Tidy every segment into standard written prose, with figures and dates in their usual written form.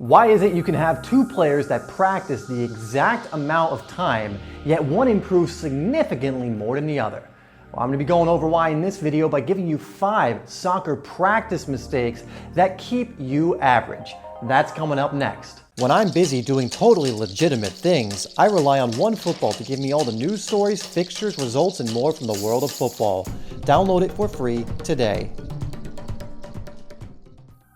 Why is it you can have two players that practice the exact amount of time, yet one improves significantly more than the other? Well, I'm going to be going over why in this video by giving you 5 soccer practice mistakes that keep you average. That's coming up next. When I'm busy doing totally legitimate things, I rely on OneFootball to give me all the news stories, fixtures, results, and more from the world of football. Download it for free today.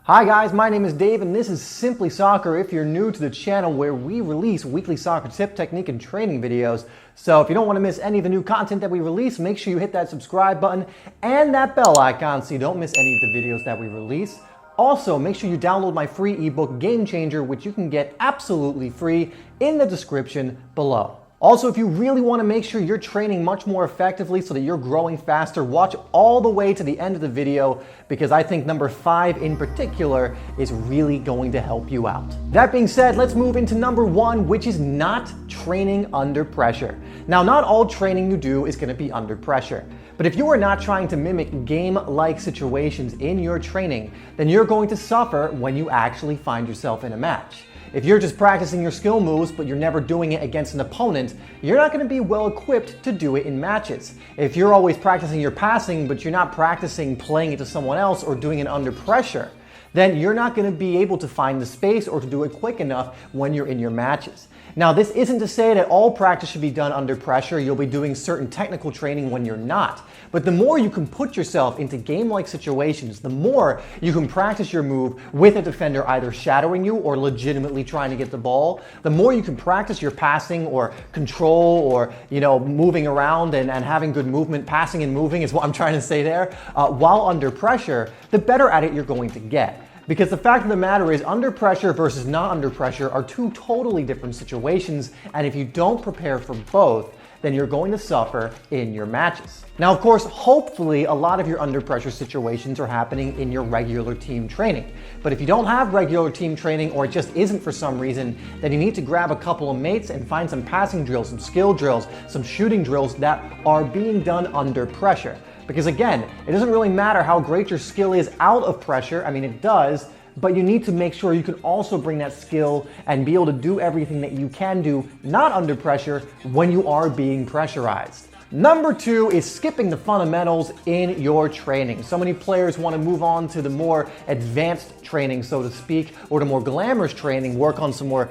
Hi guys, my name is Dave and this is Simply Soccer if you're new to the channel where we release weekly soccer tip, technique, and training videos. So if you don't want to miss any of the new content that we release, make sure you hit that subscribe button and that bell icon so you don't miss any of the videos that we release. Also, make sure you download my free ebook Game Changer, which you can get absolutely free in the description below. Also, if you really want to make sure you're training much more effectively so that you're growing faster, watch all the way to the end of the video because I think number 5 in particular is really going to help you out. That being said, let's move into number 1, which is not training under pressure. Now, not all training you do is going to be under pressure. But if you are not trying to mimic game-like situations in your training, then you're going to suffer when you actually find yourself in a match. If you're just practicing your skill moves, but you're never doing it against an opponent, you're not going to be well equipped to do it in matches. If you're always practicing your passing, but you're not practicing playing it to someone else or doing it under pressure, then you're not going to be able to find the space or to do it quick enough when you're in your matches. Now, this isn't to say that all practice should be done under pressure. You'll be doing certain technical training when you're not. But the more you can put yourself into game-like situations, the more you can practice your move with a defender either shadowing you or legitimately trying to get the ball, the more you can practice your passing or control or, moving around and having good movement. Passing and moving is what I'm trying to say there. While under pressure, the better at it you're going to get. Because the fact of the matter is, under pressure versus not under pressure are two totally different situations, and if you don't prepare for both, then you're going to suffer in your matches. Now, of course, hopefully a lot of your under pressure situations are happening in your regular team training. But if you don't have regular team training or it just isn't for some reason, then you need to grab a couple of mates and find some passing drills, some skill drills, some shooting drills that are being done under pressure. Because again, it doesn't really matter how great your skill is out of pressure. I mean, it does, but you need to make sure you can also bring that skill and be able to do everything that you can do not under pressure when you are being pressurized. Number 2 is skipping the fundamentals in your training. So many players want to move on to the more advanced training, so to speak, or the more glamorous training, work on some more,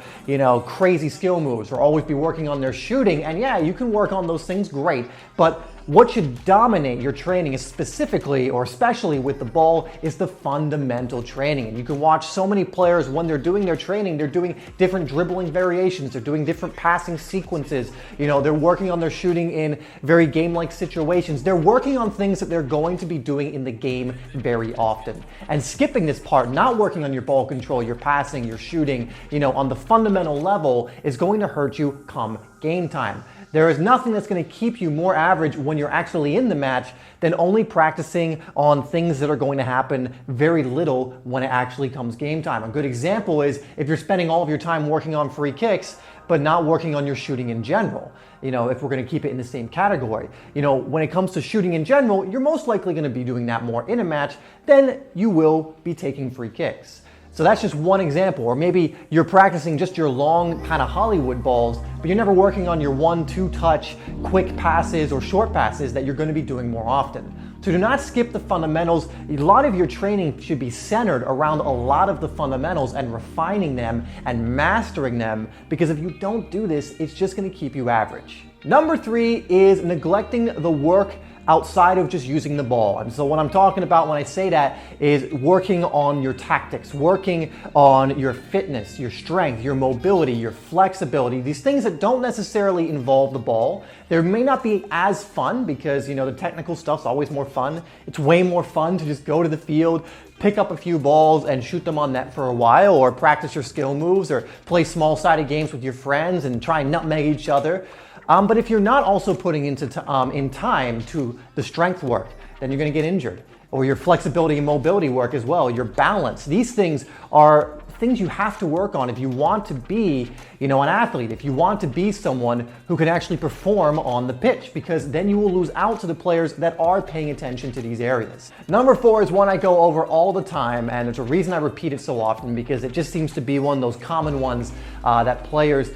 crazy skill moves, or always be working on their shooting. And yeah, you can work on those things, great, but what should dominate your training is specifically, or especially with the ball, is the fundamental training. And you can watch so many players when they're doing their training, they're doing different dribbling variations, they're doing different passing sequences, they're working on their shooting in very game-like situations. They're working on things that they're going to be doing in the game very often. And skipping this part, not working on your ball control, your passing, your shooting, on the fundamental level is going to hurt you come game time. There is nothing that's going to keep you more average when you're actually in the match than only practicing on things that are going to happen very little when it actually comes game time. A good example is if you're spending all of your time working on free kicks, but not working on your shooting in general. If we're going to keep it in the same category. When it comes to shooting in general, you're most likely going to be doing that more in a match than you will be taking free kicks. So that's just one example. Or maybe you're practicing just your long kind of Hollywood balls, but you're never working on your 1-2 touch, quick passes or short passes that you're going to be doing more often. So do not skip the fundamentals. A lot of your training should be centered around a lot of the fundamentals and refining them and mastering them, because if you don't do this, it's just going to keep you average. Number 3 is neglecting the work outside of just using the ball. And so what I'm talking about when I say that is working on your tactics, working on your fitness, your strength, your mobility, your flexibility, these things that don't necessarily involve the ball. They may not be as fun because, the technical stuff's always more fun. It's way more fun to just go to the field, pick up a few balls and shoot them on net for a while, or practice your skill moves, or play small-sided games with your friends and try and nutmeg each other. But if you're not also putting in time to the strength work, then you're going to get injured. Or your flexibility and mobility work as well, your balance. These things are things you have to work on if you want to be, an athlete, if you want to be someone who can actually perform on the pitch, because then you will lose out to the players that are paying attention to these areas. Number 4 is one I go over all the time, and there's a reason I repeat it so often, because it just seems to be one of those common ones that players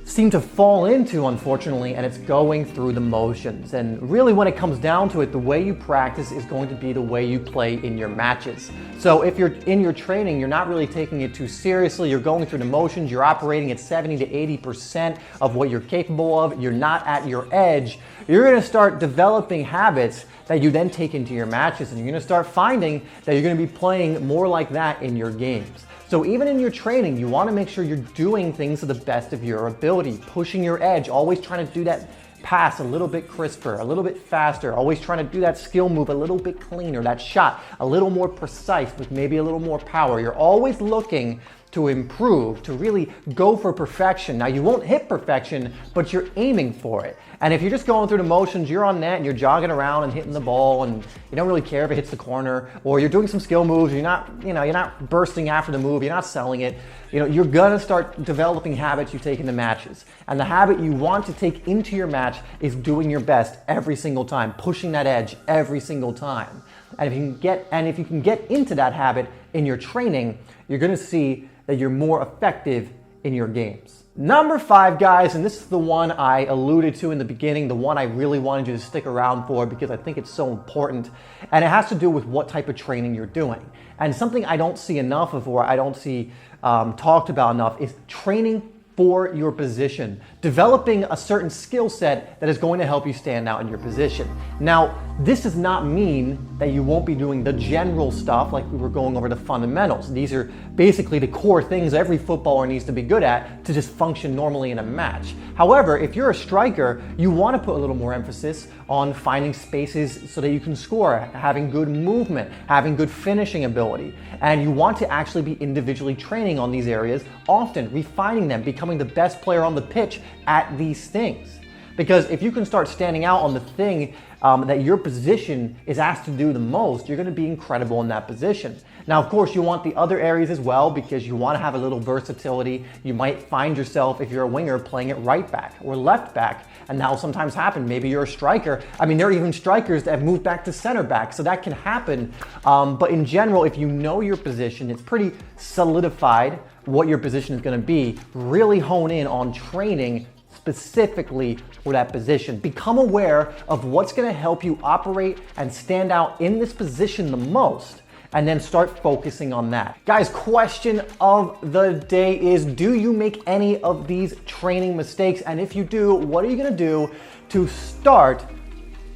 seem to fall into, unfortunately, and it's going through the motions. And really, when it comes down to it, the way you practice is going to be the way you play in your matches. So if you're in your training, you're not really taking it too seriously, you're going through the motions, you're operating at 70 to 80% of what you're capable of, you're not at your edge, you're going to start developing habits that you then take into your matches, and you're going to start finding that you're going to be playing more like that in your games. So even in your training, you want to make sure you're doing things to the best of your ability, pushing your edge, always trying to do that pass a little bit crisper, a little bit faster, always trying to do that skill move a little bit cleaner, that shot a little more precise with maybe a little more power. You're always looking to improve, to really go for perfection. Now, you won't hit perfection, but you're aiming for it. And if you're just going through the motions, you're on net and you're jogging around and hitting the ball and you don't really care if it hits the corner, or you're doing some skill moves, you're not bursting after the move, you're not selling it, you're gonna start developing habits you take into matches. And the habit you want to take into your match is doing your best every single time, pushing that edge every single time. And if you can get into that habit in your training, you're gonna see that you're more effective in your games. Number 5, guys, and this is the one I alluded to in the beginning, the one I really wanted you to stick around for because I think it's so important, and it has to do with what type of training you're doing. And something I don't see enough of, or I don't see talked about enough, is training for your position, developing a certain skill set that is going to help you stand out in your position. Now, this does not mean that you won't be doing the general stuff like we were going over the fundamentals. These are basically the core things every footballer needs to be good at to just function normally in a match. However, if you're a striker, you want to put a little more emphasis on finding spaces so that you can score, having good movement, having good finishing ability. And you want to actually be individually training on these areas, often refining them, becoming the best player on the pitch at these things. Because if you can start standing out on the thing that your position is asked to do the most, you're going to be incredible in that position. Now, of course, you want the other areas as well because you want to have a little versatility. You might find yourself, if you're a winger, playing at right back or left back, and that will sometimes happen. Maybe you're a striker. I mean, there are even strikers that have moved back to center back, so that can happen. But in general, if you know your position, it's pretty solidified what your position is going to be. Really hone in on training specifically for that position. Become aware of what's going to help you operate and stand out in this position the most, and then start focusing on that. Guys, question of the day is, do you make any of these training mistakes? And if you do, what are you going to do to start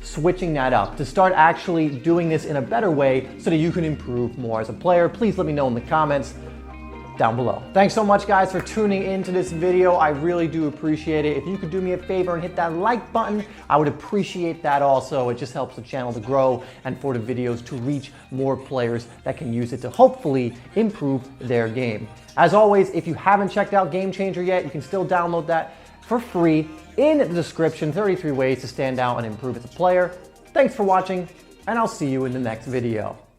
switching that up, to start actually doing this in a better way so that you can improve more as a player? Please let me know in the comments down below. Thanks so much, guys, for tuning into this video. I really do appreciate it. If you could do me a favor and hit that like button, I would appreciate that also. It just helps the channel to grow and for the videos to reach more players that can use it to hopefully improve their game. As always, if you haven't checked out Game Changer yet, you can still download that for free in the description. 33 ways to stand out and improve as a player. Thanks for watching, and I'll see you in the next video.